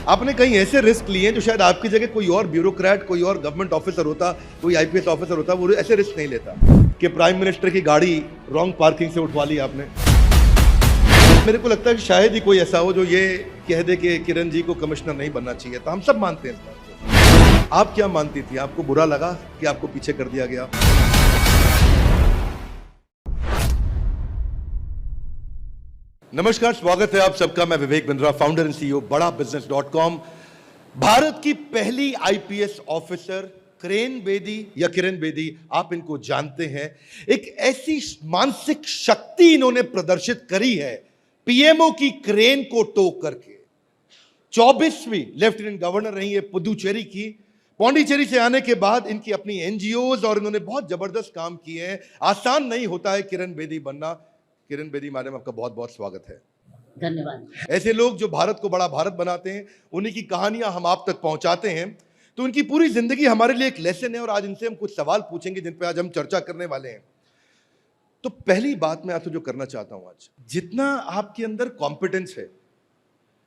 आपने कहीं ऐसे रिस्क लिए हैं जो शायद आपकी जगह कोई और ब्यूरोक्रेट, कोई और गवर्नमेंट ऑफिसर होता, कोई आईपीएस ऑफिसर होता, वो ऐसे रिस्क नहीं लेता कि प्राइम मिनिस्टर की गाड़ी रॉन्ग पार्किंग से उठवा ली आपने। मेरे को लगता है कि शायद ही कोई ऐसा हो जो ये कह दे कि किरण जी को कमिश्नर नहीं बनना चाहिए, तो हम सब मानते हैं इस बात को। आप क्या मानती थी? आपको बुरा लगा कि आपको पीछे कर दिया गया? नमस्कार, स्वागत है आप सबका। मैं Vivek Bindra, founder and CEO बड़ा बिजनेस.com। भारत की पहली आईपीएस ऑफिसर किरण बेदी या किरण बेदी, आप इनको जानते हैं। एक ऐसी मानसिक शक्ति इन्होंने प्रदर्शित करी है पीएमओ की क्रेन को टो करके। 24वीं लेफ्टिनेंट गवर्नर रही है पुदुचेरी की। पौंडीचेरी से आने के बाद इनकी अपनी एनजीओज और इन्होंने बहुत जबरदस्त काम किए हैं। आसान नहीं होता है किरण बेदी बनना। किरण बेदी मैडम, आपका बहुत बहुत स्वागत है। धन्यवाद। ऐसे लोग जो भारत को बड़ा भारत बनाते हैं, उन्हीं की कहानियां हम आप तक पहुंचाते हैं, तो उनकी पूरी जिंदगी हमारे लिए एक लेसन है। और आज इनसे हम कुछ सवाल पूछेंगे जिन पे आज हम चर्चा करने वाले हैं। तो पहली बात मैं आपसे जो करना चाहता हूं, आज जितना आपके अंदर कॉम्पिटेंस है,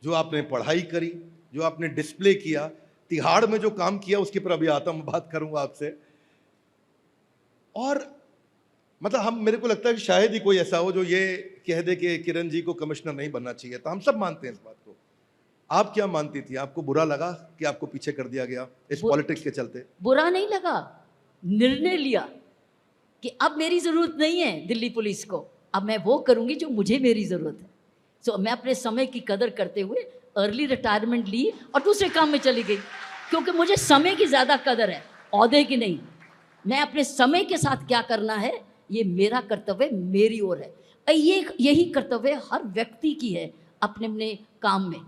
जो आपने पढ़ाई करी, जो आपने डिस्प्ले किया, तिहाड़ में जो काम किया, उसके पर अभी आता हूं, बात करूंगा आपसे। और मतलब मेरे को लगता है कि शायद ही कोई ऐसा हो जो ये कह दे कि किरण जी को कमिश्नर नहीं बनना चाहिए, तो हम सब मानते हैं इस बात को। आप क्या मानती थी? आपको बुरा लगा कि आपको पीछे कर दिया गया इस पॉलिटिक्स के चलते? बुरा नहीं लगा, निर्णय लिया कि अब मेरी जरूरत नहीं है दिल्ली पुलिस को, अब मैं वो करूंगी जो मुझे मेरी जरूरत है। सो मैं अपने समय की कदर करते हुए अर्ली रिटायरमेंट ली और दूसरे काम में चली गई, क्योंकि मुझे समय की ज्यादा कदर है, ओहदे की नहीं। मैं अपने समय के साथ क्या करना है, ये मेरा कर्तव्य मेरी ओर है। यही कर्तव्य हर व्यक्ति की है अपने अपने काम में,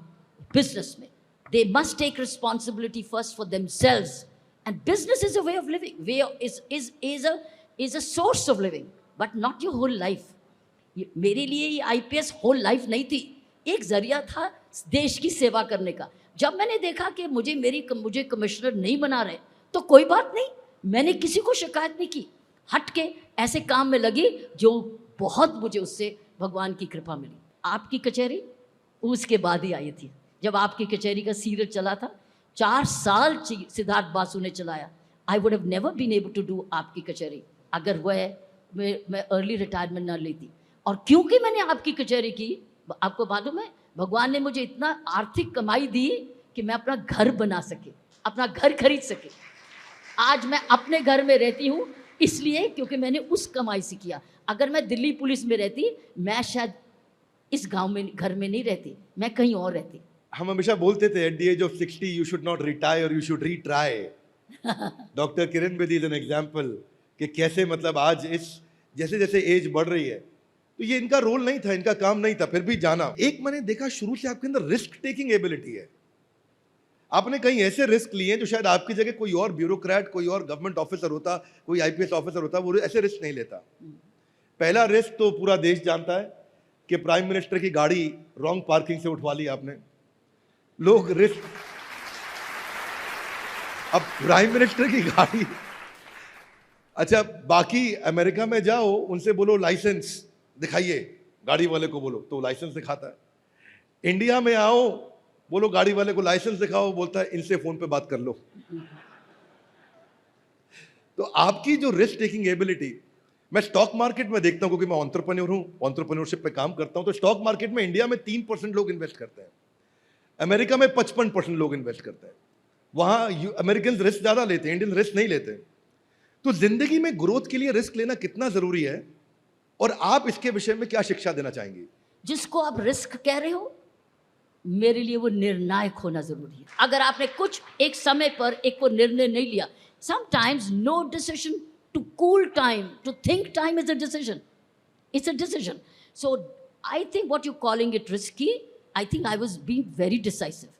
बिजनेस में। They must take responsibility first for themselves, and business is a way of living, way is a source of living, but not your whole life. मेरे लिए ये आईपीएस होल लाइफ नहीं थी, एक जरिया था देश की सेवा करने का। जब मैंने देखा कि मुझे कमिश्नर नहीं बना रहे, तो कोई बात नहीं, मैंने किसी को शिकायत नहीं की, हट के ऐसे काम में लगी जो बहुत मुझे उससे भगवान की कृपा मिली। आपकी कचहरी उसके बाद ही आई थी, जब आपकी कचहरी का सीरियल चला था, 4 साल सिद्धार्थ बासु ने चलाया। I would have never been able to do Aapki Kachehri अगर मैं अर्ली रिटायरमेंट ना लेती। और क्योंकि मैंने आपकी कचहरी की, आपको मालूम है, भगवान ने मुझे इतना आर्थिक कमाई दी कि मैं अपना घर बना सके, अपना घर खरीद सके। आज मैं अपने घर में रहती हूँ इसलिए क्योंकि मैंने उस कमाई से किया। अगर मैं दिल्ली पुलिस में रहती, मैं शायद इस गांव में, घर में नहीं रहती, मैं कहीं और रहती। हम हमेशा बोलते थे at the age of 60 you should not retire, you should retry. Doctor Kiran Bedi is an example कि कैसे मतलब आज इस जैसे जैसे एज बढ़ रही है, तो ये इनका रोल नहीं था, इनका काम नहीं था, फिर भी जाना। एक मैंने देखा शुरू से आपके अंदर रिस्क टेकिंग एबिलिटी है। आपने कहीं ऐसे रिस्क लिए हैं जो शायद आपकी जगह कोई और ब्यूरोक्रेट, कोई और गवर्नमेंट ऑफिसर होता, कोई आईपीएस ऑफिसर होता, वो ऐसे रिस्क नहीं लेता। पहला रिस्क तो पूरा देश जानता है कि प्राइम मिनिस्टर की गाड़ी रॉन्ग पार्किंग से उठवा ली आपने। लोग रिस्क, अब प्राइम मिनिस्टर की गाड़ी, अच्छा बाकी अमेरिका में जाओ, उनसे बोलो लाइसेंस दिखाइए, गाड़ी वाले को बोलो तो लाइसेंस दिखाता है। इंडिया में आओ, बोलो गाड़ी वाले को लाइसेंस दिखाओ, बोलता है इनसे फोन पे बात कर लो। तो आपकी जो रिस्क टेकिंग एबिलिटी, मैं स्टॉक मार्केट में देखता हूं, क्योंकि मैं एंटरप्रेन्योर हूं, एंटरप्रेन्योरशिप पे काम करता हूं, तो स्टॉक मार्केट में इंडिया में 3% लोग इन्वेस्ट करते हैं, अमेरिका में 55% लोग इन्वेस्ट करते हैं। वहां अमेरिकन रिस्क ज्यादा लेते हैं, इंडियन रिस्क नहीं लेते। तो जिंदगी में ग्रोथ के लिए रिस्क लेना कितना जरूरी है, और आप इसके विषय में क्या शिक्षा देना चाहेंगे? जिसको आप रिस्क कह रहे हो, मेरे लिए वो निर्णायक होना जरूरी है। अगर आपने कुछ एक समय पर एक वो निर्णय नहीं लिया, sometimes no decision to cool time, to think time is a decision, it's a decision. So I think what you calling it risky, I think I was being very decisive.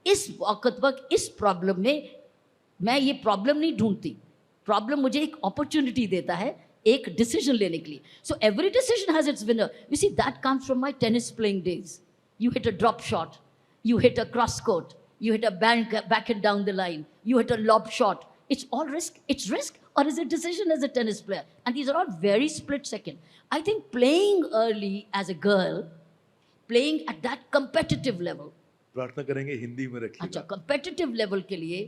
इस वक्त इस प्रॉब्लम में मैं ये problem नहीं ढूंढती, problem मुझे एक अपॉर्चुनिटी देता है एक डिसीजन लेने के लिए। So every decision has its winner. You see, that comes from my tennis playing days. You hit a drop shot, you hit a cross court, you hit a backhand down the line, you hit a lob shot. It's all risk. It's risk or is it decision as a tennis player? And these are all very split second. I think playing early as a girl, playing at that competitive level, प्रार्थना करेंगे हिंदी में रखिएगा। अच्छा, competitive level के लिए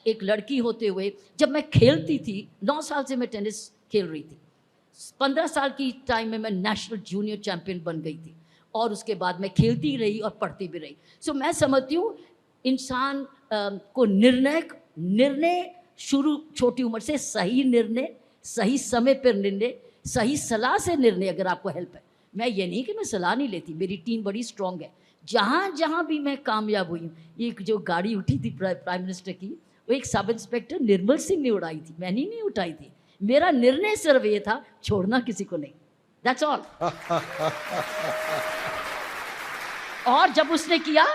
एक लड़की होते हुए जब मैं खेलती थी, 9 साल से मैं टेनिस खेल रही थी। 15 साल की टाइम में मैं नेशनल जूनियर चैंपियन बन गई थी और उसके बाद मैं खेलती रही और पढ़ती भी रही। सो मैं समझती हूँ इंसान को निर्णय शुरू छोटी उम्र से, सही निर्णय, सही समय पर निर्णय, सही सलाह से निर्णय, अगर आपको हेल्प है। मैं ये नहीं कि मैं सलाह नहीं लेती, मेरी टीम बड़ी स्ट्रांग है। जहाँ जहाँ भी मैं कामयाब हुई हूँ, एक जो गाड़ी उठी थी प्राइम मिनिस्टर की, वो एक सब इंस्पेक्टर निर्मल सिंह ने उड़ाई थी, मैंने नहीं उठाई थी। मेरा निर्णय सिर्फ ये था, छोड़ना किसी को नहीं, दैट्स ऑल। और जब उसने किया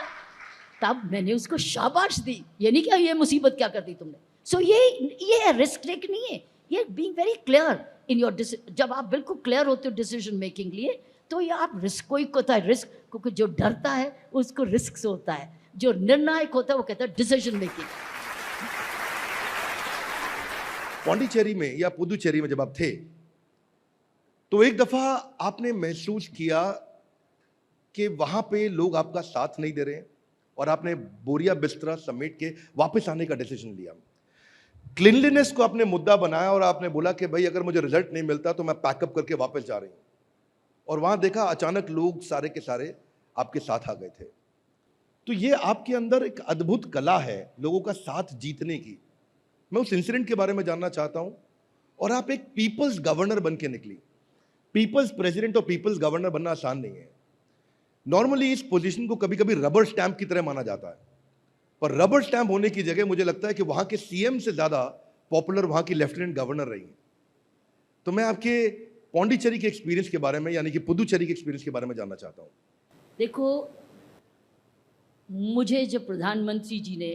तब मैंने उसको शाबाश दी, ये नहीं कि ये मुसीबत क्या कर दी तुमने। सो ये रिस्क टेक नहीं है, ये being very clear in your जब आप बिल्कुल क्लियर होते हो डिसीजन मेकिंग लिए, तो ये आप रिस्क को ही होता है रिस्क, क्योंकि जो डरता है उसको रिस्क से होता है, जो निर्णायक होता है वो कहता है डिसीजन मेकिंग। पौंडीचेरी में या पुदुचेरी में जब आप थे, तो एक दफा आपने महसूस किया कि वहां पे लोग आपका साथ नहीं दे रहे हैं और आपने बोरिया बिस्तरा समेट के वापस आने का डिसीजन लिया। क्लीनलीनेस को आपने मुद्दा बनाया और आपने बोला कि भाई अगर मुझे रिजल्ट नहीं मिलता तो मैं पैकअप करके वापस जा रही हूं। और वहां देखा अचानक लोग सारे के सारे आपके साथ आ गए थे। तो ये आपके अंदर एक अद्भुत कला है लोगों का साथ जीतने की। मैं उस इंसिडेंट के बारे में जानना चाहता हूं। और आप एक पीपल्स गवर्नर बन के निकली। पीपल्स प्रेसिडेंट और पीपल्स गवर्नर बनना आसान नहीं है। नॉर्मली इस पोजीशन को कभी कभी रबर स्टैंप की तरह माना जाता है, पर रबर स्टैंप होने की जगह मुझे लगता है कि वहां के सीएम से ज्यादा पॉपुलर वहां की लेफ्टिनेंट गवर्नर रही हैं। तो मैं आपके पौंडीचेरी के एक्सपीरियंस के बारे में, यानी कि पुदुचेरी के एक्सपीरियंस के बारे में जानना चाहता हूं। देखो, मुझे जब प्रधानमंत्री जी ने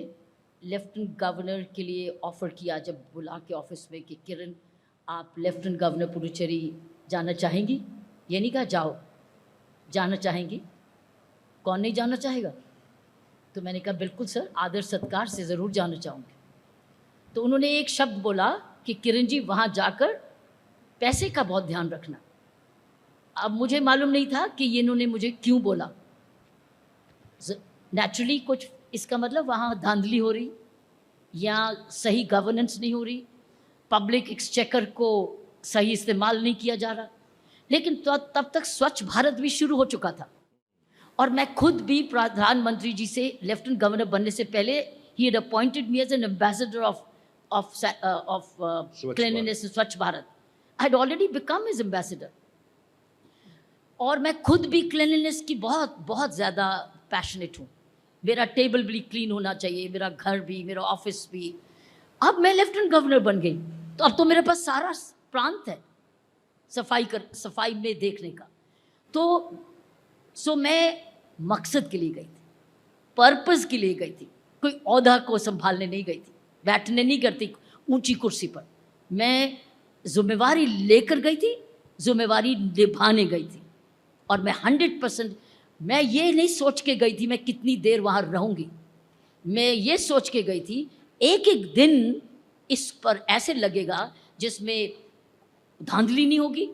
लेफ्टिनेंट गवर्नर के लिए ऑफ़र किया, जब बुला के ऑफिस में कि किरण आप लेफ्टिनेंट गवर्नर पुडुचेरी जाना चाहेंगी, ये नहीं कहा जाओ, जाना चाहेंगी, कौन नहीं जाना चाहेगा। तो मैंने कहा बिल्कुल सर, आदर सत्कार से ज़रूर जाना चाहूँगी। तो उन्होंने एक शब्द बोला कि किरण जी वहाँ जाकर पैसे का बहुत ध्यान रखना। अब मुझे मालूम नहीं था कि ये इन्होंने मुझे क्यों बोला। नेचुरली कुछ इसका मतलब वहाँ धांधली हो रही या सही गवर्नेंस नहीं हो रही, पब्लिक एक्सचेकर को सही इस्तेमाल नहीं किया जा रहा। लेकिन तो तब तक स्वच्छ भारत भी शुरू हो चुका था और मैं खुद भी प्रधानमंत्री जी से लेफ्टिनेंट गवर्नर बनने से पहले ही had appointed me as an ambassador of cleanliness, Swachh Bharat. I had already become his ambassador और मैं खुद भी क्लीनलीनेस की बहुत बहुत ज़्यादा पैशनेट हूँ। मेरा टेबल भी क्लीन होना चाहिए, मेरा घर भी, मेरा ऑफिस भी। अब मैं लेफ्टिनेंट गवर्नर बन गई तो अब तो मेरे पास सारा प्रांत है सफाई में देखने का। तो मैं मकसद के लिए गई थी, पर्पस के लिए गई थी, कोई ओहदा को संभालने नहीं गई थी, बैठने नहीं करती ऊंची कुर्सी पर। मैं जिम्मेवारी लेकर गई थी, जिम्मेवारी निभाने गई थी और मैं 100%, मैं ये नहीं सोच के गई थी मैं कितनी देर वहाँ रहूँगी। मैं ये सोच के गई थी एक एक दिन इस पर ऐसे लगेगा जिसमें धांधली नहीं होगी,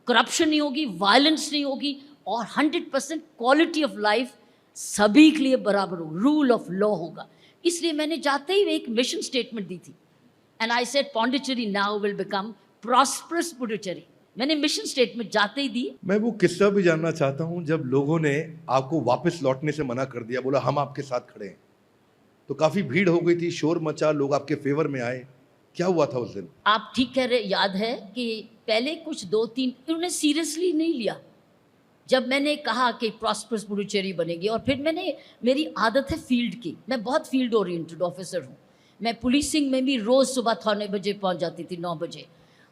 करप्शन नहीं होगी, वायलेंस नहीं होगी और 100% क्वालिटी ऑफ लाइफ सभी के लिए बराबर हो, रूल ऑफ लॉ होगा। इसलिए मैंने जाते ही एक मिशन स्टेटमेंट दी थी and I said Pondicherry now will become prosperous Puducherry. मैंने मिशन स्टेटमेंट जाते ही दी। मैं वो किस्सा भी जानना चाहता हूं जब लोगों ने आपको वापस लौटने से मना कर दिया, बोला हम आपके साथ खड़े हैं, तो काफी भीड़ हो गई थी, शोर मचा, लोग आपके फेवर में आए, क्या हुआ था उस दिन? आप ठीक कह रहे, याद है कि पहले कुछ 2-3 उन्होंने सीरियसली नहीं लिया जब मैंने कहा कि प्रॉस्परस पुडुचेरी बनेगी। और फिर मेरी आदत है फील्ड की, मैं बहुत फील्ड ओरिएंटेड ऑफिसर हूँ। मैं पुलिसिंग में भी रोज़ सुबह 9 बजे पहुँच जाती थी, 9 बजे।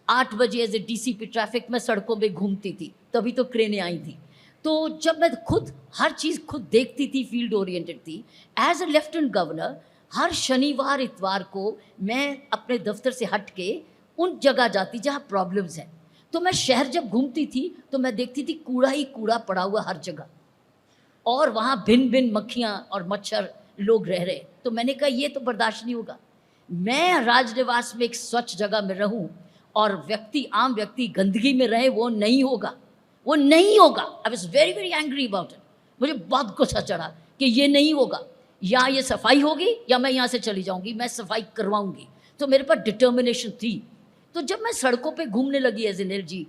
8 बजे एज ए डीसीपी ट्रैफिक में सड़कों में घूमती थी, तभी तो क्रेनें आई थी। तो जब मैं खुद हर चीज़ खुद देखती थी, फील्ड ओरिएंटेड थी। एज ए लेफ्टिनेंट गवर्नर हर शनिवार इतवार को मैं अपने दफ्तर से हट के उन जगह जाती जहाँ प्रॉब्लम्स हैं। तो मैं शहर जब घूमती थी तो मैं देखती थी कूड़ा ही कूड़ा पड़ा हुआ हर जगह और वहाँ भिन्न भिन्न मक्खियाँ और मच्छर लोग रह रहे। तो मैंने कहा ये तो बर्दाश्त नहीं होगा। मैं राजनिवास में एक स्वच्छ जगह में रहूँ और आम व्यक्ति गंदगी में रहे, वो नहीं होगा। वो नहीं होगा। I was very very angry about it. मुझे बहुत गुस्सा चढ़ा कि ये नहीं होगा, या ये सफाई होगी या मैं यहाँ से चली जाऊँगी, मैं सफाई करवाऊँगी। तो मेरे पास डिटर्मिनेशन थी। तो जब मैं सड़कों पे घूमने लगी एज एन एलजी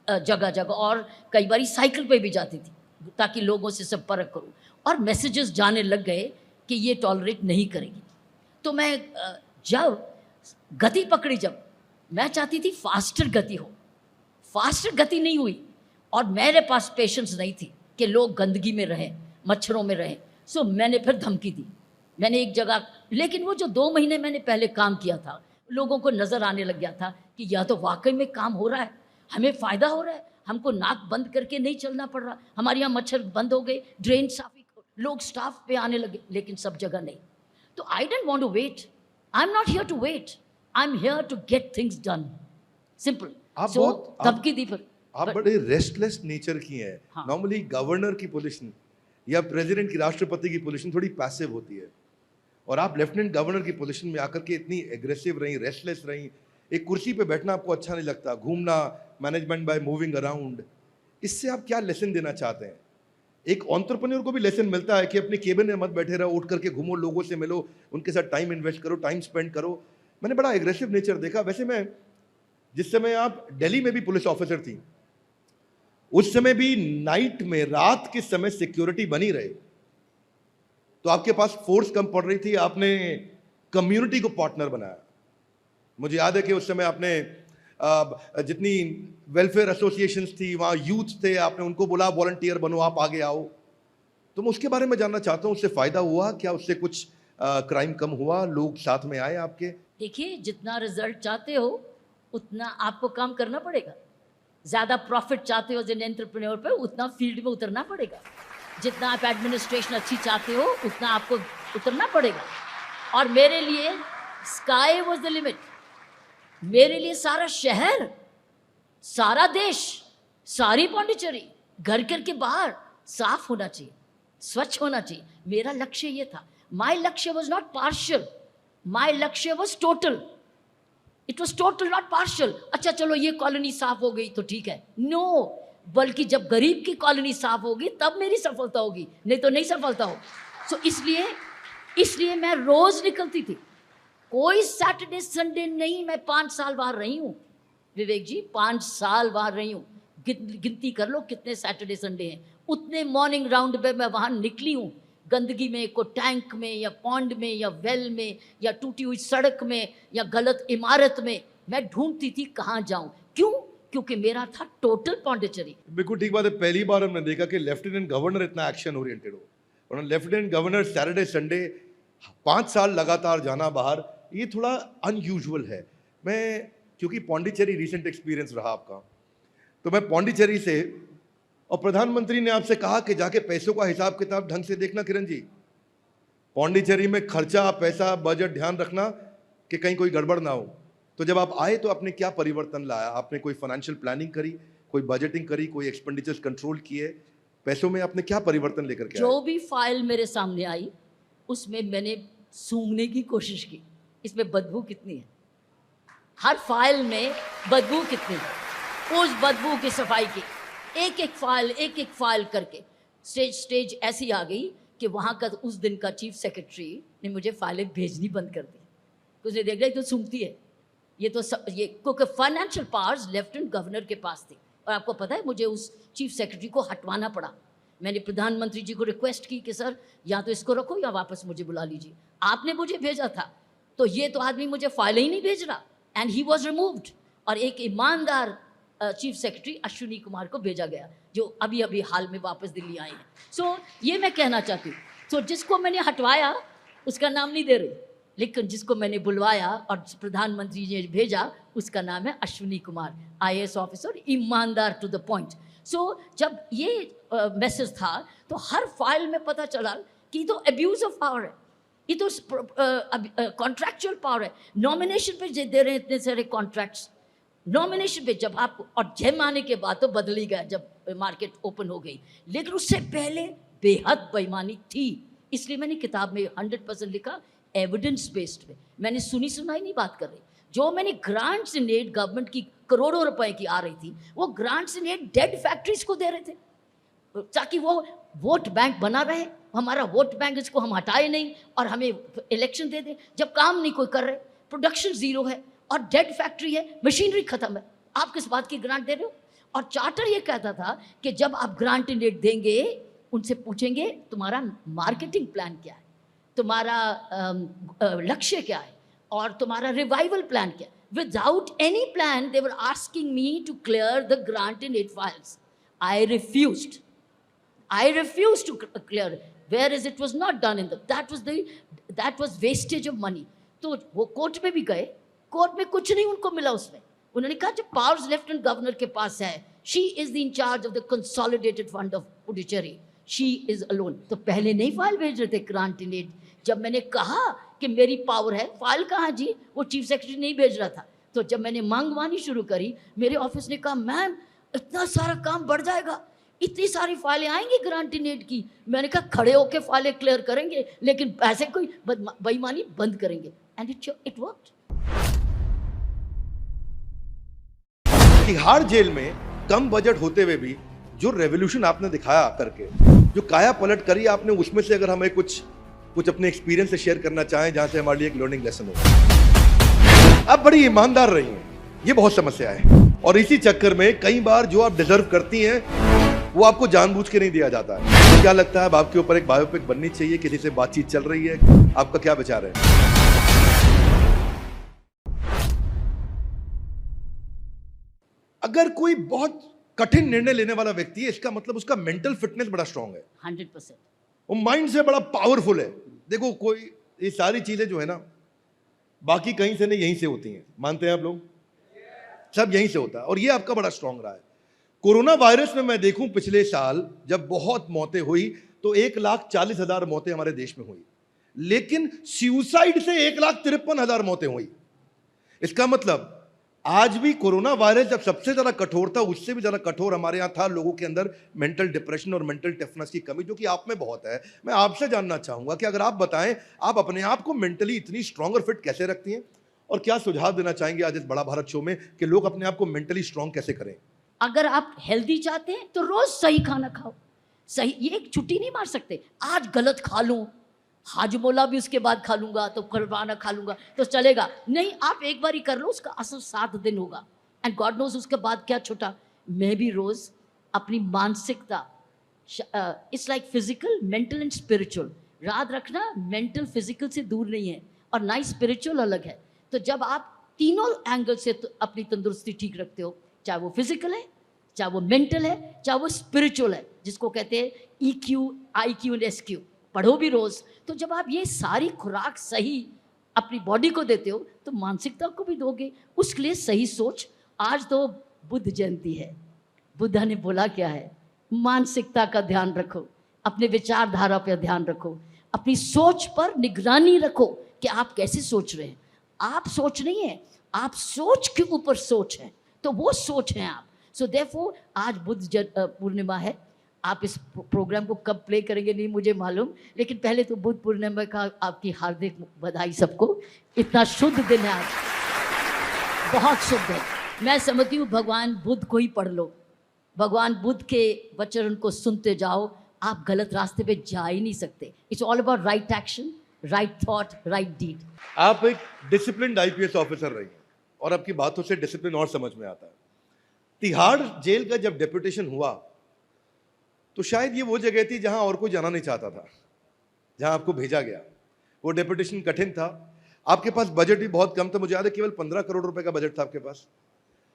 जगह जगह, और कई बार साइकिल पे भी जाती थी ताकि लोगों से संपर्क करूँ, और मैसेजेस जाने लग गए कि ये टॉलरेट नहीं करेगी। तो मैं जब गति पकड़ी, जब मैं चाहती थी फास्टर गति हो, फास्टर गति नहीं हुई, और मेरे पास पेशेंस नहीं थी कि लोग गंदगी में रहें, मच्छरों में रहें। सो मैंने फिर धमकी दी। मैंने एक जगह, लेकिन वो जो 2 महीने मैंने पहले काम किया था, लोगों को नज़र आने लग गया था कि या तो वाकई में काम हो रहा है, हमें फ़ायदा हो रहा है, हमको नाक बंद करके नहीं चलना पड़ रहा, हमारे यहाँ मच्छर बंद हो गए, ड्रेन साफी, लोग स्टाफ पे आने लगे, लेकिन सब जगह नहीं। तो I don't want to wait, I am not here to wait, I am here to get things done, simple. So धमकी दी फिर। आप बड़े रेस्टलेस नेचर की हैं। हाँ। नॉर्मली गवर्नर की पोजीशन या प्रेसिडेंट की, राष्ट्रपति की पोजीशन थोड़ी पैसिव होती है, और आप लेफ्टिनेंट गवर्नर की पोजीशन में आकर के इतनी एग्रेसिव रही, रेस्टलेस रही। एक कुर्सी पे बैठना आपको अच्छा नहीं लगता, घूमना, मैनेजमेंट बाय मूविंग अराउंड, इससे आप क्या लेसन देना चाहते हैं? एक एंटरप्रेन्योर को भी लेसन मिलता है कि अपने केबिन में मत बैठे रहो, उठ करके घूमो, लोगों से मिलो, उनके साथ टाइम इन्वेस्ट करो, टाइम स्पेंड करो। मैंने बड़ा एग्रेसिव नेचर देखा। वैसे मैं, जिस समय आप दिल्ली में भी पुलिस ऑफिसर थी, उस समय भी नाइट में, रात के समय सिक्योरिटी बनी रहे, तो आपके पास फोर्स कम पड़ रही थी, आपने कम्युनिटी को पार्टनर बनाया। मुझे याद है कि उस समय आपने जितनी वेलफेयर एसोसिएशंस थी, वहाँ यूथ थे, आपने उनको बोला वॉलंटियर बनो, आप आगे आओ। तो मैं उसके बारे में जानना चाहता हूँ, उससे फ़ायदा हुआ क्या? उससे कुछ क्राइम कम हुआ? लोग साथ में आए आपके? देखिए, जितना रिजल्ट चाहते हो उतना आपको काम करना पड़ेगा। ज़्यादा प्रॉफिट चाहते हो एज एन एंटरप्रेन्योर पे, उतना फील्ड में उतरना पड़ेगा। जितना आप एडमिनिस्ट्रेशन अच्छी चाहते हो उतना आपको उतरना पड़ेगा। और मेरे लिए स्काई वॉज द लिमिट। मेरे लिए सारा शहर, सारा देश, सारी पौंडीचेरी, घर घर के बाहर साफ होना चाहिए, स्वच्छ होना चाहिए। मेरा लक्ष्य ये था। माई लक्ष्य वॉज नॉट पार्शियल, माई लक्ष्य was total. It was total, not partial. अच्छा चलो ये कॉलोनी साफ हो गई तो ठीक है, नो, बल्कि जब गरीब की कॉलोनी साफ होगी तब मेरी सफलता होगी, नहीं तो नहीं सफलता हो। सो इसलिए मैं रोज निकलती थी, कोई सैटरडे संडे नहीं। मैं 5 साल बाहर रही हूँ विवेक जी, 5 साल बाहर रही हूँ। गिनती कर लो कितने सैटरडे संडे हैं, उतने मॉर्निंग राउंड पे मैं वहाँ निकली हूँ। गंदगी में, को टैंक में या पॉन्ड में या वेल में या टूटी हुई सड़क में या गलत इमारत में, मैं ढूंढती थी कहाँ जाऊं। क्यों? क्योंकि मेरा था टोटल पौंडीचेरी। बिल्कुल ठीक बात है। पहली बार हमने देखा कि लेफ्टिनेंट गवर्नर इतना एक्शन ओरिएंटेड हो, और लेफ्टिनेंट गवर्नर सैटरडे संडे 5 साल लगातार जाना बाहर, ये थोड़ा अनयूजुअल है। मैं, क्योंकि पौंडीचेरी रिसेंट एक्सपीरियंस रहा आपका, तो मैं पौंडीचेरी से, और प्रधानमंत्री ने आपसे कहा कि जाके पैसों का हिसाब किताब ढंग से देखना किरण जी, पौंडीचेरी में खर्चा, पैसा, बजट ध्यान रखना कि कहीं कोई गड़बड़ ना हो। तो जब आप आए तो आपने क्या परिवर्तन लाया? आपने कोई फाइनेंशियल प्लानिंग करी, कोई बजटिंग करी, कोई एक्सपेंडिचर्स कंट्रोल किए? पैसों में आपने क्या परिवर्तन लेकर के आए? जो भी फाइल मेरे सामने आई उसमें मैंने सूंघने की कोशिश की, इसमें बदबू कितनी है, हर फाइल में बदबू कितनी है, उस बदबू की सफाई की। एक एक फाइल करके स्टेज ऐसी आ गई कि वहाँ का उस दिन का चीफ सेक्रेटरी ने मुझे फाइलें भेजनी बंद कर दी। उसने देख रहा है तो सूंघती है ये, तो ये क्योंकि फाइनेंशियल पावर्स लेफ्टिनेंट गवर्नर के पास थी। और आपको पता है मुझे उस चीफ सेक्रेटरी को हटवाना पड़ा। मैंने प्रधानमंत्री जी को रिक्वेस्ट की कि सर या तो इसको रखो या वापस मुझे बुला लीजिए, आपने मुझे भेजा था, तो ये तो आदमी मुझे फाइलें ही नहीं भेज रहा। एंड ही वॉज रिमूव्ड, और एक ईमानदार चीफ सेक्रेटरी अश्विनी कुमार को भेजा गया, जो अभी अभी हाल में वापस दिल्ली आए हैं। सो ये मैं कहना चाहती हूँ। सो जिसको मैंने हटवाया उसका नाम नहीं दे रही, लेकिन जिसको मैंने बुलवाया और प्रधानमंत्री जी ने भेजा उसका नाम है अश्विनी कुमार, IAS ऑफिसर, ईमानदार टू द पॉइंट। सो जब ये मैसेज था तो हर फाइल में पता चला कि तो अब्यूज ऑफ पावर है, ये तो कॉन्ट्रैक्चुअल पावर है। नॉमिनेशन पे दे रहे हैं इतने सारे कॉन्ट्रैक्ट्स, नॉमिनेशन पे जब आप, और जय आने के बाद तो बदल ही गया जब मार्केट ओपन हो गई, लेकिन उससे पहले बेहद बेईमानी थी। इसलिए मैंने किताब में 100% लिखा एविडेंस बेस्ड पे। मैंने सुनी सुनाई नहीं बात कर रही, जो मैंने ग्रांट्स इन एड गवर्नमेंट की करोड़ों रुपए की आ रही थी, वो grants in aid dead factories को दे रहे थे ताकि वो वोट बैंक बना रहे। हमारा वोट बैंक, इसको हम हटाए नहीं और हमें इलेक्शन दे दे, जब काम नहीं कोई कर रहे, प्रोडक्शन जीरो है और डेड फैक्ट्री है, मशीनरी खत्म है, आप किस बात की ग्रांट दे रहे हो? और चार्टर ये कहता था कि जब आप ग्रांट इन एड देंगे, उनसे पूछेंगे तुम्हारा मार्केटिंग प्लान क्या है, तुम्हारा लक्ष्य क्या है और तुम्हारा रिवाइवल प्लान क्या है। Without any plan they were asking me to clear the grant in aid files. I refused to clear, whereas it was not done in the, that was wastage of money। तो वो court में भी गए, court में कुछ नहीं उनको मिला उसमें। उन्होंने कहा जो पावर्स लेफ्टिनेंट गवर्नर के पास है, she is the incharge of the consolidated fund of Puducherry, she is alone. तो पहले नहीं फाइल भेज रहे थे ग्रांट इन एड। जब मैंने कहा कि मेरी पावर है, फाइल कहाँ जी, वो चीफ सेक्रेटरी नहीं भेज रहा था। तो जब मैंने मांगवानी शुरू करी, मेरे ऑफिस ने कहा मैम इतना सारा काम बढ़ जाएगा, इतनी सारी फाइलें आएंगी ग्रांट इन एड की। मैंने कहा खड़े होके फाइलें क्लियर करेंगे, लेकिन पैसे कोई बेईमानी बंद करेंगे। And it worked. Tihar jail में कम बजट होते हुए भी जो रेवोल्यूशन आपने दिखाया करके, जो काया पलट करी आपने, उसमें से अगर हमें कुछ अपने एक्सपीरियंस से शेयर करना चाहें, जहां से हमारे लिए एक लर्निंग लेसन हो। आप बड़ी ईमानदार रही हैं, ये बहुत समस्या है, और इसी चक्कर में कई बार जो आप डिजर्व करती हैं वो आपको जानबूझ के नहीं दिया जाता है। क्या लगता है अब आपके ऊपर एक बायोपिक बननी चाहिए, किसी से बातचीत चल रही है, आपका क्या विचार है? अगर कोई बहुत कठिन निर्णय लेने वाला व्यक्ति है, इसका मतलब उसका मेंटल फिटनेस बड़ा स्ट्रांग है, 100%। वो माइंड से बड़ा पावरफुल है। देखो कोई ये सारी चीजें जो है ना, बाकी कहीं से नहीं यहीं से होती हैं, मानते हैं आप लोग? सब यहीं से होता है, और ये आपका बड़ा स्ट्रांग रहा है। कोरोना वायरस में मैं देखूं पिछले साल जब बहुत मौतें हुई तो 1,40,000 मौतें हमारे देश में हुई, लेकिन सुसाइड से 1,53,000 मौतें हुई। इसका मतलब आज भी कोरोना वायरस जब सबसे ज्यादा कठोर था, उससे भी ज्यादा कठोर हमारे यहां था लोगों के अंदर मेंटल डिप्रेशन और मेंटल टफनेस की कमी, जो कि आप में बहुत है। मैं आपसे जानना चाहूंगा कि अगर आप बताएं, आप अपने आप को मेंटली इतनी स्ट्रांग और फिट कैसे रखती हैं, और क्या सुझाव देना चाहेंगे आज इस बड़ा भारत शो में कि लोग अपने आप को मेंटली स्ट्रांग कैसे करें? अगर आप हेल्दी चाहते हैं तो रोज सही खाना खाओ। सही, ये एक छुट्टी नहीं मार सकते, आज गलत खा लूं, हाजमोला भी उसके बाद खा लूंगा तो करवाना खा लूंगा तो चलेगा नहीं। आप एक बार ही कर लो, उसका असर 7 दिन होगा, एंड गॉड नोज उसके बाद क्या छूटा। मैं भी रोज अपनी मानसिकता, it's like physical, mental and spiritual, याद रखना, मेंटल फिजिकल से दूर नहीं है और ना ही स्पिरिचुअल अलग है। तो जब आप तीनों एंगल से अपनी तंदुरुस्ती ठीक रखते हो, चाहे वो फिजिकल है, चाहे वो मेंटल है, चाहे वो स्पिरिचुअल है, जिसको कहते हैं EQ, IQ एंड SQ, पढ़ो भी रोज। तो जब आप ये सारी खुराक सही अपनी बॉडी को देते हो तो मानसिकता को भी दोगे। उसके लिए सही सोच। आज तो बुद्ध जयंती है, बुद्धा ने बोला क्या है, मानसिकता का ध्यान रखो, अपने विचारधारा पर ध्यान रखो, अपनी सोच पर निगरानी रखो कि आप कैसे सोच रहे हैं। आप सोच नहीं है, आप सोच के ऊपर सोच है, तो वो सोच है आप। सो देयरफॉर आज बुद्ध पूर्णिमा है। आप इस प्रोग्राम को कब प्ले करेंगे नहीं मुझे मालूम, लेकिन पहले तो बुद्ध पूर्णिमा का आपकी हार्दिक बधाई सबको। इतना शुद्ध दिन है आज, बहुत शुद्ध है। मैं समझती हूँ भगवान बुद्ध को ही पढ़ लो, भगवान बुद्ध के वचन को सुनते जाओ, आप गलत रास्ते पे जा ही नहीं सकते। It's all about right action, right thought, right deed. आप एक डिसिप्लिन्ड IPS ऑफिसर रही हैं और आपकी बातों से डिसिप्लिन और समझ में आता है। तिहाड़ जेल का जब डेपुटेशन हुआ तो शायद ये वो जगह थी जहां और कोई जाना नहीं चाहता था, जहां आपको भेजा गया। वो डेपुटेशन कठिन था, आपके पास बजट भी बहुत कम था, मुझे याद है केवल 15 करोड़ रुपए का बजट था आपके पास,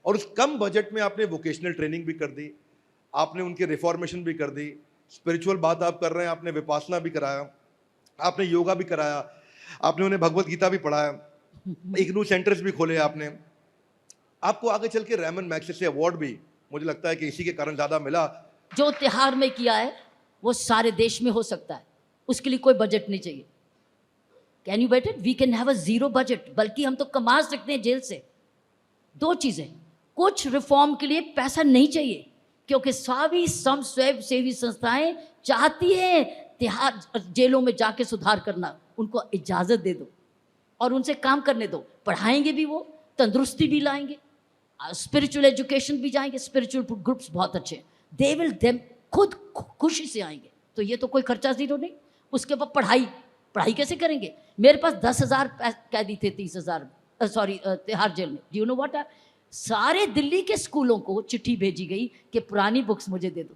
और उस कम बजट में आपने वोकेशनल ट्रेनिंग भी कर दी, आपने उनके रिफॉर्मेशन भी कर दी, स्पिरिचुअल बात आप कर रहे हैं, आपने विपासना भी कराया, आपने योगा भी कराया, आपने उन्हें भगवत गीता भी पढ़ाया, इग्नू सेंटर्स भी खोले आपने। आपको आगे चल के रैमन मैग्सेसे अवार्ड भी मुझे लगता है कि इसी के कारण ज्यादा मिला। जो तिहाड़ में किया है वो सारे देश में हो सकता है, उसके लिए कोई बजट नहीं चाहिए। Can you bet it? We can have a zero budget, बल्कि हम तो कमा सकते हैं जेल से। 2 चीजें, कुछ रिफॉर्म के लिए पैसा नहीं चाहिए, क्योंकि सभी स्वयं सेवी संस्थाएं चाहती हैं तिहाड़ जेलों में जाके सुधार करना। उनको इजाजत दे दो और उनसे काम करने दो, पढ़ाएंगे भी वो, तंदुरुस्ती भी लाएंगे, स्पिरिचुअल एजुकेशन भी जाएंगे, स्पिरिचुअल ग्रुप्स बहुत अच्छे हैं, दे विल देम खुद खुशी से आएंगे। तो ये तो कोई खर्चा जीरो नहीं। उसके बाद पढ़ाई, पढ़ाई कैसे करेंगे? मेरे पास 10,000 कैदी थे 30,000 सॉरी तिहाड़ जेल में। Do you know what? सारे दिल्ली के स्कूलों को चिट्ठी भेजी गई कि पुरानी बुक्स मुझे दे दो,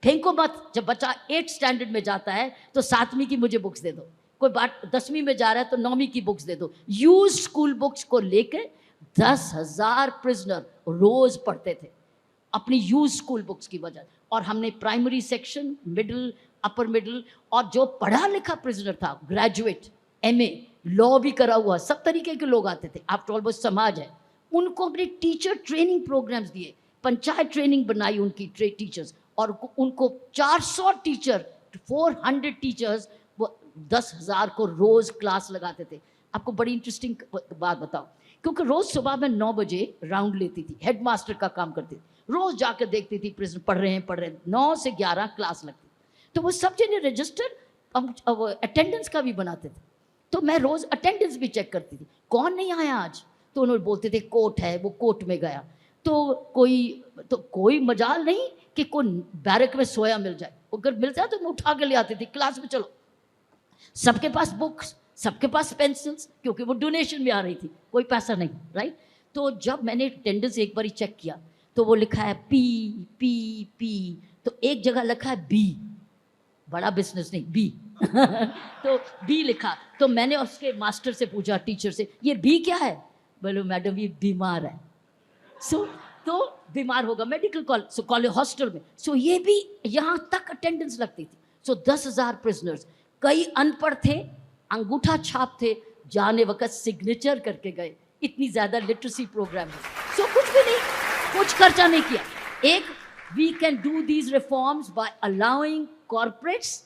फेंको मत। जब बच्चा 8th स्टैंडर्ड में जाता है तो 7वीं की मुझे बुक्स दे दो, कोई बात 10वीं में जा रहा है तो 9वीं की बुक्स दे दो। यूज स्कूल बुक्स को लेकर 10,000 प्रिजनर रोज पढ़ते थे अपनी यूज स्कूल बुक्स की वजह। और हमने primary section, middle, upper middle, और जो पढ़ा लिखा प्रिजनर था, ग्रेजुएट, MA, लॉ भी करा हुआ, सब तरीके के लोग आते थे, आफ्टर ऑल वो समाज है, उनको अपने टीचर ट्रेनिंग प्रोग्राम्स दिए, पंचायत ट्रेनिंग बनाई उनकी टीचर्स, और उनको 400 टीचर, 400 टीचर्स, वो 10,000 को रोज क्लास लगाते थे। आपको बड़ी इंटरेस्टिंग बात बताओ, क्योंकि रोज सुबह में 9 बजे राउंड लेती थी, हेडमास्टर का काम करती थी, रोज जाकर देखती थी प्रिजन पढ़ रहे हैं, 9 से 11 क्लास लगती। तो वो सब जने रजिस्टर अटेंडेंस का भी बनाते थे, तो मैं रोज अटेंडेंस भी चेक करती थी, कौन नहीं आया आज। तो उन्होंने बोलते थे कोर्ट है, वो कोर्ट में गया। तो कोई मजाल नहीं कि कोई बैरक में सोया मिल जाए, अगर मिल जाए तो मैं उठा के ले आती थी क्लास में, चलो। सबके पास बुक्स, सबके पास पेंसिल्स, क्योंकि वो डोनेशन में आ रही थी, कोई पैसा नहीं, राइट। तो जब मैंने अटेंडेंस एक बार चेक किया तो वो लिखा है पी पी पी, तो एक जगह लिखा है बी, बड़ा बिजनेस नहीं, बी तो बी लिखा। तो मैंने उसके मास्टर से पूछा, टीचर से, ये बी क्या है? बोलो मैडम ये बीमार है। तो बीमार होगा मेडिकल कॉलेज हॉस्टल में। सो ये भी यहाँ तक अटेंडेंस लगती थी। सो 10,000 प्रिजनर्स, कई अनपढ़ थे, अंगूठा छाप थे, जाने वक्त सिग्नेचर करके गए। इतनी ज्यादा लिटरेसी प्रोग्राम है। सो कुछ भी नहीं, कुछ खर्चा नहीं किया। एक, we can do these reforms by allowing corporates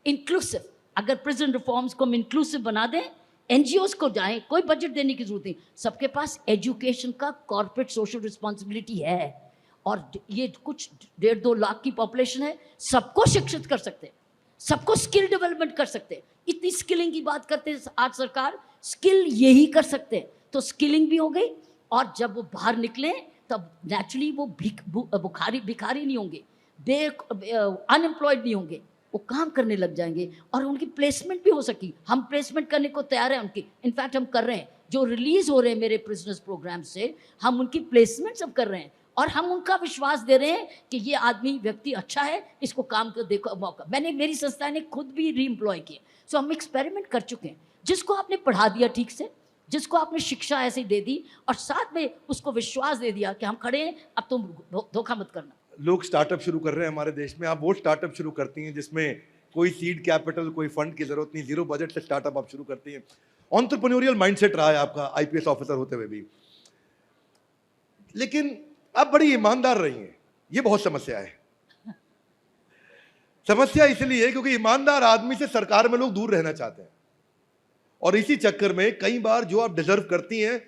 inclusive. अगर प्रिजन रिफॉर्म्स को हम इंक्लूसिव बना दें, NGOs को जाएं, कोई बजट देने की जरूरत नहीं, सबके पास एजुकेशन का कॉर्पोरेट सोशल रिस्पॉन्सिबिलिटी है। और ये कुछ 1.5-2 लाख की पॉपुलेशन है, सबको शिक्षित कर सकते हैं, सबको स्किल डेवलपमेंट कर सकते हैं। इतनी स्किलिंग की बात करते हैं आज सरकार, स्किल यही कर सकते हैं। तो स्किलिंग भी हो गई, और जब वो बाहर निकले तब नेचुरली वो भिखारी नहीं होंगे, अनएम्प्लॉयड नहीं होंगे, वो काम करने लग जाएंगे, और उनकी प्लेसमेंट भी हो सकी। हम प्लेसमेंट करने को तैयार हैं उनकी, इनफैक्ट हम कर रहे हैं। जो रिलीज हो रहे हैं मेरे प्रिजनर्स प्रोग्राम से, हम उनकी प्लेसमेंट सब कर रहे हैं, और हम उनका विश्वास दे रहे हैं कि ये आदमी व्यक्ति अच्छा है, इसको काम कर देखो मौका। मेरी संस्था ने खुद भी री एम्प्लॉय किए। सो हम एक्सपेरिमेंट कर चुके हैं। जिसको आपने पढ़ा दिया ठीक से, जिसको आपने शिक्षा ऐसे दे दी, और साथ में उसको विश्वास दे दिया कि हम खड़े हैं, अब तुम धोखा मत करना। लोग स्टार्टअप शुरू कर रहे हैं हमारे देश में। आप वो स्टार्टअप शुरू करती हैं जिसमें कोई सीड कैपिटल, कोई फंड की जरूरत नहीं, जीरो बजट से स्टार्टअप आप शुरू करती हैं। एंटरप्रेन्योरियल माइंडसेट रहा है आपका IPS ऑफिसर होते हुए भी, लेकिन आप बड़ी ईमानदार रही हैं। ये बहुत समस्या है। समस्या इसलिए है क्योंकि ईमानदार आदमी से सरकार में लोग दूर रहना चाहते हैं, और इसी चक्कर में कई बार जो आप डिजर्व करती हैं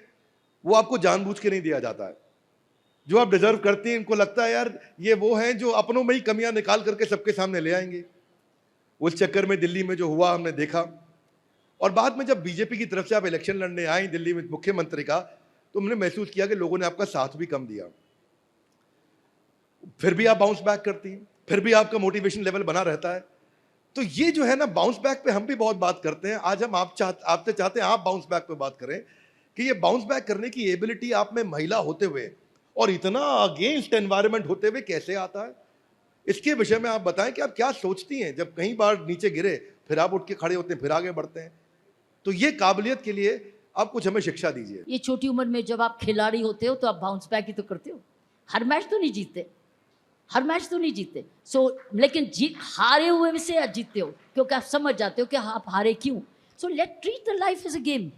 वो आपको जानबूझ के नहीं दिया जाता है। जो आप डिजर्व करती हैं, इनको लगता है यार ये वो हैं जो अपनों में ही कमियां निकाल करके सबके सामने ले आएंगे। उस चक्कर में दिल्ली में जो हुआ हमने देखा, और बाद में जब बीजेपी की तरफ से आप इलेक्शन लड़ने आए दिल्ली में मुख्यमंत्री का, तो हमने महसूस किया कि लोगों ने आपका साथ भी कम दिया। फिर भी आप बाउंस बैक करती हैं, फिर भी आपका मोटिवेशन लेवल बना रहता है। तो ये जो है ना, बाउंस बैक पे हम भी बहुत बात करते हैं। आज हम आपसे चाहते हैं आप बाउंस बैक पे बात करें कि ये बाउंस बैक करने की एबिलिटी आप में महिला होते हुए और इतना अगेंस्ट एनवायरनमेंट होते हुए कैसे आता है। इसके विषय में आप बताएं कि आप क्या सोचती हैं जब कहीं बार नीचे गिरे फिर आप उठ के खड़े होते हैं, फिर आगे बढ़ते हैं। तो ये काबिलियत के लिए आप कुछ हमें शिक्षा दीजिए। ये छोटी उम्र में जब आप खिलाड़ी होते हो तो आप बाउंस बैक ही तो करते हो। हर मैच तो नहीं जीतते, हर मैच तो नहीं जीतते। लेकिन हारे हुए से आप जीतते हो, क्योंकि आप समझ जाते हो कि आप हारे क्यों। So let treat the life as a game.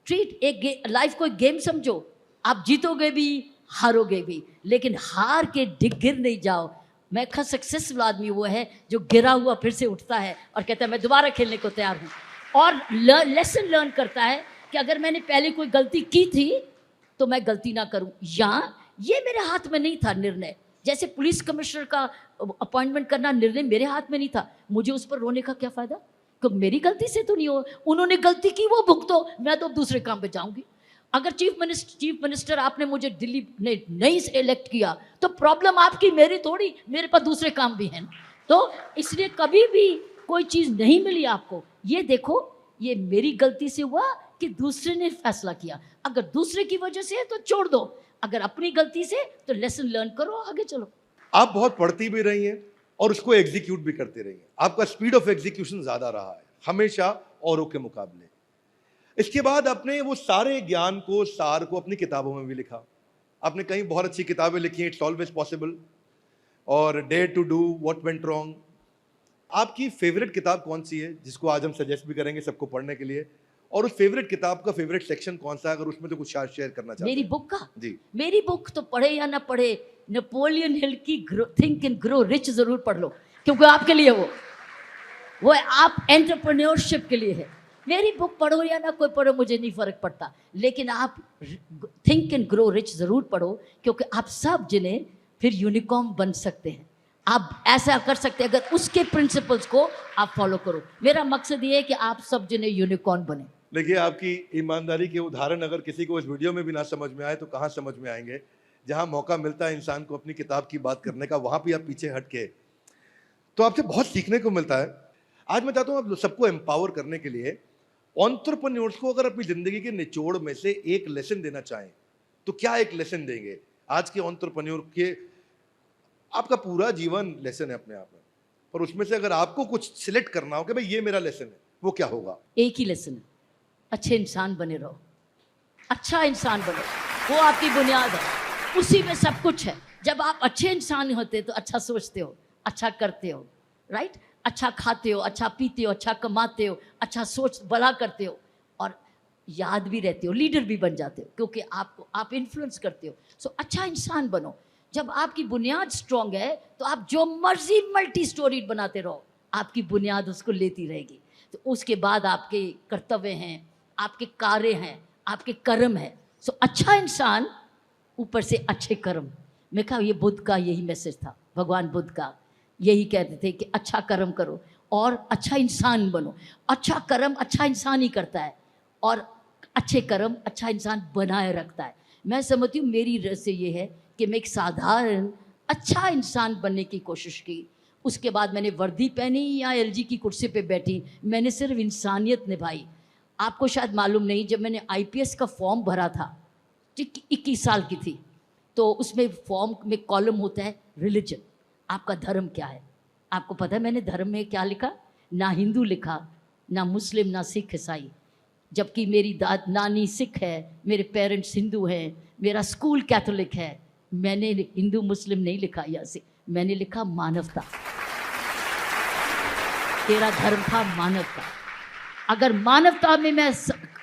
Treat life को एक गेम समझो। आप जीतोगे भी, हारोगे भी, लेकिन हार के गिर नहीं जाओ। मैं सक्सेसफुल आदमी वो है जो गिरा हुआ फिर से उठता है और कहता है मैं दोबारा खेलने को तैयार हूँ, और लेसन लर्न करता है कि अगर मैंने पहले कोई गलती की थी तो मैं गलती ना करूँ। या ये मेरे हाथ में नहीं था निर्णय, जैसे पुलिस कमिश्नर का अपॉइंटमेंट करना निर्णय मेरे हाथ में नहीं था। मुझे उस पर रोने का क्या फ़ायदा, क्योंकि मेरी गलती से तो नहीं हो। उन्होंने गलती की, वो भुगतो, मैं तो दूसरे काम पे जाऊंगी। अगर चीफ मिनिस्टर आपने मुझे दिल्ली ने नहीं इलेक्ट किया तो प्रॉब्लम आपकी, मेरी थोड़ी, मेरे पास दूसरे काम भी हैं। तो इसलिए कभी भी कोई चीज़ नहीं मिली आपको, ये देखो ये मेरी गलती से हुआ कि दूसरे ने फैसला किया। अगर दूसरे की वजह से है तो छोड़ दो, अगर अपनी गलती से तो लेसन लर्न करो, आगे चलो। आप बहुत पढ़ती भी रही हैं और उसको एग्जीक्यूट भी करती रही हैं। आपका स्पीड ऑफ एग्जीक्यूशन ज्यादा रहा है हमेशा औरों के मुकाबले। इसके बाद आपने वो सारे ज्ञान को, सार को अपनी किताबों में भी लिखा। आपने कई बहुत अच्छी किताबें लिखी हैं, इट्स ऑलवेज पॉसिबल और dare to do, what went wrong. आपकी फेवरेट किताब कौन सी है जिसको आज हम सजेस्ट भी करेंगे सबको पढ़ने के लिए? और उस फेवरेट किताब का फेवरेट सेक्शन कौन सा है, अगर उसमें तो कुछ शेयर करना चाहते हैं? मेरी बुक का? जी। मेरी बुक तो पढ़े या ना पढ़े, नेपोलियन हिल की थिंक एंड ग्रो रिच जरूर पढ़ लो, क्योंकि आपके लिए वो है, आप एंटरप्रेन्योरशिप के लिए है। मेरी बुक पढ़ो या ना कोई पढ़ो, मुझे नहीं फर्क पड़ता, लेकिन आप थिंक एंड ग्रो रिच जरूर पढ़ो, क्योंकि आप सब जिन्हें फिर यूनिकॉर्न बन सकते हैं। आप ऐसा कर सकते हैं अगर उसके प्रिंसिपल्स को आप फॉलो करो। मेरा मकसद ये है कि आप सब जिन्हें यूनिकॉर्न बने। देखिए, आपकी ईमानदारी के उदाहरण अगर किसी को इस वीडियो में भी ना समझ में आए तो कहाँ समझ में आएंगे? जहाँ मौका मिलता है इंसान को अपनी किताब की बात करने का, वहाँ भी आप पीछे हट के, तो आपसे बहुत सीखने को मिलता है। आज मैं चाहता हूँ आप सबको एम्पावर करने के लिए, एंटरप्रेन्योर्स को अगर अपनी जिंदगी के निचोड़ में से एक लेसन देना चाहें तो क्या एक लेसन देंगे? आज के एंटरप्रेन्योर के, आपका पूरा जीवन लेसन है अपने आप में, पर उसमें से अगर आपको कुछ सिलेक्ट करना हो कि भाई ये मेरा लेसन है, वो क्या होगा? एक ही लेसन है, अच्छे इंसान बने रहो, अच्छा इंसान बनो, वो आपकी बुनियाद है, उसी में सब कुछ है। जब आप अच्छे इंसान होते तो अच्छा सोचते हो, अच्छा करते हो, राइट? अच्छा खाते हो, अच्छा पीते हो, अच्छा कमाते हो, अच्छा सोच भला करते हो, और याद भी रहते हो, लीडर भी बन जाते हो, क्योंकि आप इन्फ्लुएंस करते हो। सो अच्छा इंसान बनो। जब आपकी बुनियाद स्ट्रांग है तो आप जो मर्जी मल्टी स्टोरी बनाते रहो, आपकी बुनियाद उसको लेती रहेगी। तो उसके बाद आपके कर्तव्य हैं, आपके कार्य हैं, आपके कर्म हैं। सो अच्छा इंसान, ऊपर से अच्छे कर्म। मैं कहा ये बुद्ध का यही मैसेज था, भगवान बुद्ध का यही कहते थे कि अच्छा कर्म करो और अच्छा इंसान बनो। अच्छा कर्म अच्छा इंसान ही करता है, और अच्छे कर्म अच्छा इंसान बनाए रखता है। मैं समझती हूँ मेरी रह से ये है कि मैं एक साधारण अच्छा इंसान बनने की कोशिश की। उसके बाद मैंने वर्दी पहनी या एलजी की कुर्सी पे बैठी, मैंने सिर्फ इंसानियत निभाई। आपको शायद मालूम नहीं, जब मैंने आईपीएस का फॉर्म भरा था, 21 साल की थी, तो उसमें फॉर्म में कॉलम होता है रिलीजन, आपका धर्म क्या है। आपको पता है मैंने धर्म में क्या लिखा? ना हिंदू लिखा, ना मुस्लिम, ना सिख, ईसाई। जबकि मेरी नानी सिख है, मेरे पेरेंट्स हिंदू हैं, मेरा स्कूल कैथोलिक है। मैंने हिंदू मुस्लिम नहीं लिखा या सिख, मैंने लिखा मानवता। तेरा धर्म था मानवता। अगर मानवता में मैं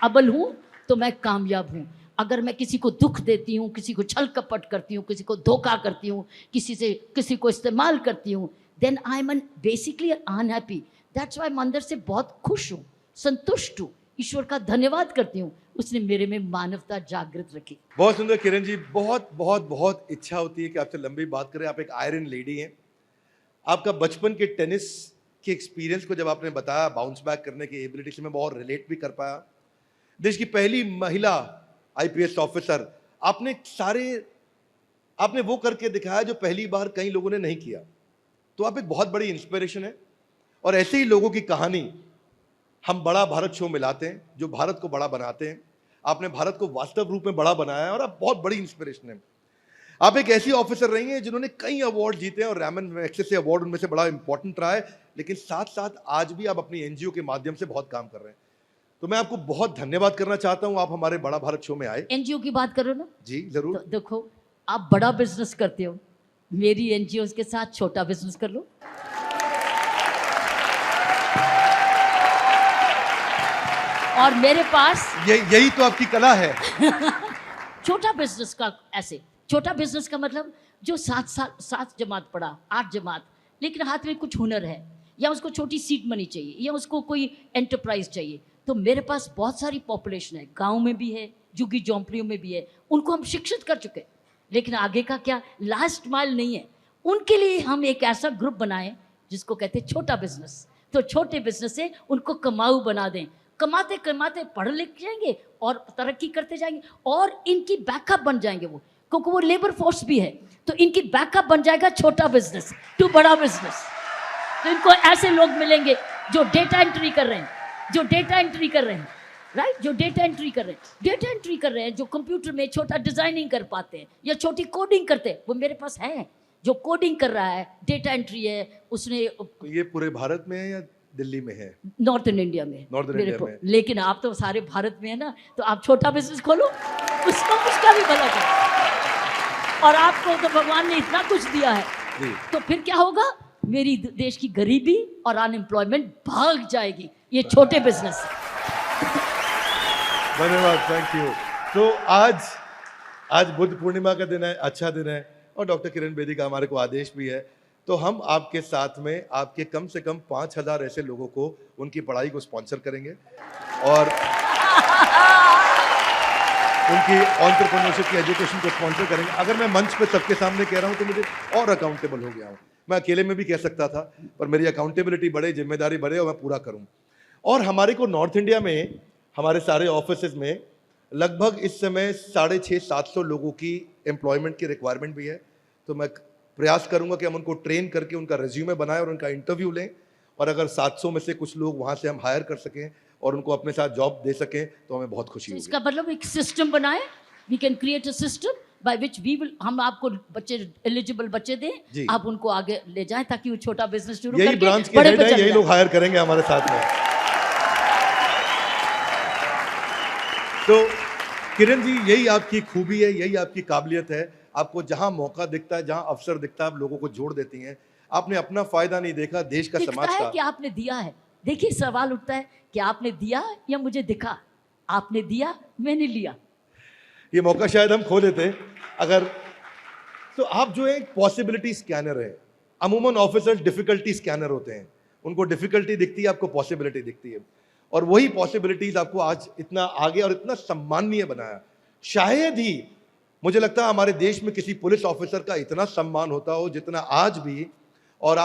अव्वल हूँ तो मैं कामयाब हूँ। अगर मैं किसी को दुख देती हूँ, किसी को छल कपट करती हूँ, किसी को धोखा करती हूँ, किसी को इस्तेमाल करती हूँ, then I am basically unhappy. That's why मैं अंदर से बहुत खुश हूँ, संतुष्ट हूँ, ईश्वर का धन्यवाद करती हूँ, उसने मेरे में मानवता जागृत रखी। बहुत सुंदर किरण जी, बहुत बहुत बहुत इच्छा होती है कि आपसे लंबी बात करें। आप एक आयरन लेडी हैं। आपका बचपन के टेनिस के एक्सपीरियंस को जब आपने बताया, बाउंस बैक करने की एबिलिटी से मैं बहुत रिलेट भी कर पाया। देश की पहली महिला आईपीएस ऑफिसर, आपने वो करके दिखाया जो पहली बार कई लोगों ने नहीं किया। तो आप एक बहुत बड़ी इंस्पिरेशन है, और ऐसे ही लोगों की कहानी हम बड़ा भारत शो में लाते हैं, जो भारत को बड़ा बनाते हैं। आपने भारत को वास्तव रूप में बड़ा बनाया है, और आप बहुत बड़ी इंस्पिरेशन है। आप एक ऐसी ऑफिसर रही हैं जिन्होंने कई अवार्ड जीते हैं, और रैमन मैग्सेसे अवार्ड उनमें से बड़ा इंपॉर्टेंट रहा है। लेकिन साथ साथ आज भी आप अपनी एनजीओ के माध्यम से बहुत काम कर रहे हैं। तो मैं आपको बहुत धन्यवाद करना चाहता हूं, आप हमारे बड़ा भारत शो में आए। एनजीओ की बात करो ना? जी जरूर। तो देखो, आप बड़ा बिजनेस करते हो, मेरी एनजीओ के साथ छोटा बिजनेस कर लो। और मेरे पास यही तो आपकी कला है। छोटा बिजनेस का, ऐसे छोटा बिजनेस का मतलब जो 7 जमात पढ़ा, 8 जमात, लेकिन हाथ में कुछ हुनर है, या उसको छोटी सीड मनी चाहिए, या उसको कोई एंटरप्राइज चाहिए। तो मेरे पास बहुत सारी पॉपुलेशन है, गांव में भी है, झुग्गी झोंपड़ियों में भी है, उनको हम शिक्षित कर चुके हैं। लेकिन आगे का क्या, लास्ट माइल नहीं है। उनके लिए हम एक ऐसा ग्रुप बनाएं जिसको कहते हैं छोटा बिजनेस। तो छोटे बिजनेस से उनको कमाऊ बना दें, कमाते कमाते पढ़ लिख जाएंगे और तरक्की करते जाएंगे और इनकी बैकअप बन जाएंगे वो, क्योंकि वो लेबर फोर्स भी है, तो इनकी बैकअप बन जाएगा छोटा बिजनेस टू बड़ा बिजनेस। तो इनको ऐसे लोग मिलेंगे जो डेटा एंट्री कर रहे हैं, जो डेटा एंट्री कर रहे हैं, राइट, जो डेटा एंट्री कर रहे हैं, डेटा एंट्री कर रहे हैं, जो कंप्यूटर में छोटा डिजाइनिंग कर पाते हैं या छोटी कोडिंग करते हैं, वो मेरे पास है। जो कोडिंग कर रहा है, डेटा एंट्री है, उसने तो ये पूरे भारत में है या दिल्ली में है? नॉर्थन इंडिया में, नॉर्थन मेरे इंडिया में। लेकिन आप तो सारे भारत में है ना, तो आप छोटा बिजनेस खोलो, उसका भी भला करो। और आपको तो भगवान ने इतना कुछ दिया है, जी। तो फिर क्या होगा, मेरी देश की गरीबी और अनएम्प्लॉयमेंट भाग जाएगी, ये छोटे बिजनेस से। धन्यवाद, थैंक यू। तो आज बुद्ध पूर्णिमा का दिन है, अच्छा दिन है, और डॉक्टर किरण बेदी का हमारे को आदेश भी है, तो हम आपके साथ में आपके कम से कम 5,000 ऐसे लोगों को उनकी पढ़ाई को स्पॉन्सर करेंगे और उनकी एंटरप्रेन्योरशिप की एजुकेशन को स्पॉन्सर करेंगे। अगर मैं मंच पे सबके सामने कह रहा हूँ तो मुझे और अकाउंटेबल हो गया हूँ। मैं अकेले में भी कह सकता था, पर मेरी अकाउंटेबिलिटी बढ़े, जिम्मेदारी बढ़े और मैं पूरा करूँ। और हमारे को नॉर्थ इंडिया में हमारे सारे ऑफिस में लगभग इस समय 650-700 लोगों की एम्प्लॉयमेंट की रिक्वायरमेंट भी है। तो मैं प्रयास करूंगा कि हम उनको ट्रेन करके उनका रिज्यूमे बनाएं और उनका इंटरव्यू लें, और अगर 700 में से कुछ लोग वहां से हम हायर कर सकें और उनको अपने साथ जॉब दे सकें तो हमें बहुत खुशी तो होगी। इसका मतलब एक सिस्टम बनाए, we can create a system by which we will, हम आपको बच्चे, एलिजिबल बच्चे जी। दें, आप उनको आगे ले जाएं ताकि वो छोटा बिजनेस शुरू यही करके ब्रांच के बड़े हेड पे हैं, चले यही जाएं। लोग हायर करेंगे हमारे साथ में। तो किरण जी, यही आपकी खूबी है, यही आपकी काबिलियत है। आपको जहां मौका दिखता है, जहां अवसर दिखता है, आप लोगों को जोड़ देती हैं। आपने अपना फायदा नहीं देखा, देश का, दिखता समाज है का। कि आपने दिया है। देखिए, सवाल उठता है कि आपने दिया या मुझे दिखा। आपने दिया, मैंने लिया। ये मौका शायद हम खो लेते अगर। तो आप जो है पॉसिबिलिटी स्कैनर है। अमूमन ऑफिसर्स डिफिकल्टी स्कैनर होते हैं, उनको डिफिकल्टी दिखती है, आपको पॉसिबिलिटी दिखती है, और वही पॉसिबिलिटीज आपको आज इतना आगे और इतना सम्माननीय बनाया। शायद ही मुझे लगता है हमारे देश में किसी पुलिस ऑफिसर का इतना सम्मान होता हो जितना आज भी। और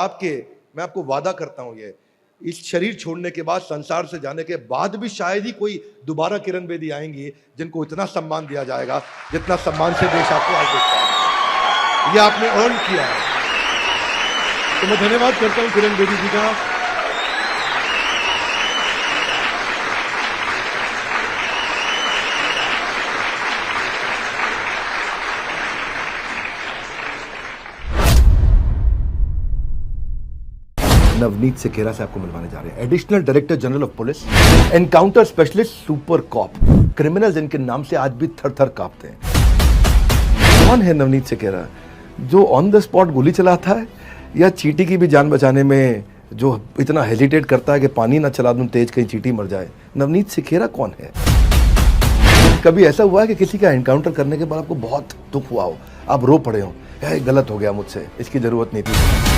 मैं आपको वादा करता हूं, ये इस शरीर छोड़ने के बाद, संसार से जाने के बाद भी शायद ही कोई दोबारा किरण बेदी आएंगी जिनको इतना सम्मान दिया जाएगा जितना सम्मान से देश आपको आज देखता है। ये आपने अर्न किया है। तो मैं धन्यवाद करता हूं किरण बेदी जी का। नवनीत सिकेरा से आपको मिलवाने जा रहे हैं, additional director general of police, encounter specialist, super cop. Criminals इनके नाम से आज भी थर थर कांपते हैं। कौन है नवनीत सिकेरा? जो ऑन द स्पॉट गोली चलाता है, या चींटी की भी जान बचाने में जो इतना हेजिटेट करता है कि पानी ना चला दूं तेज, कहीं चींटी मर जाए? नवनीत सिकेरा कौन है? कभी ऐसा हुआ है कि किसी का एनकाउंटर करने के बाद आपको बहुत दुख हुआ हो, आप रो पड़े हो, गलत हो गया मुझसे, इसकी जरूरत नहीं थी?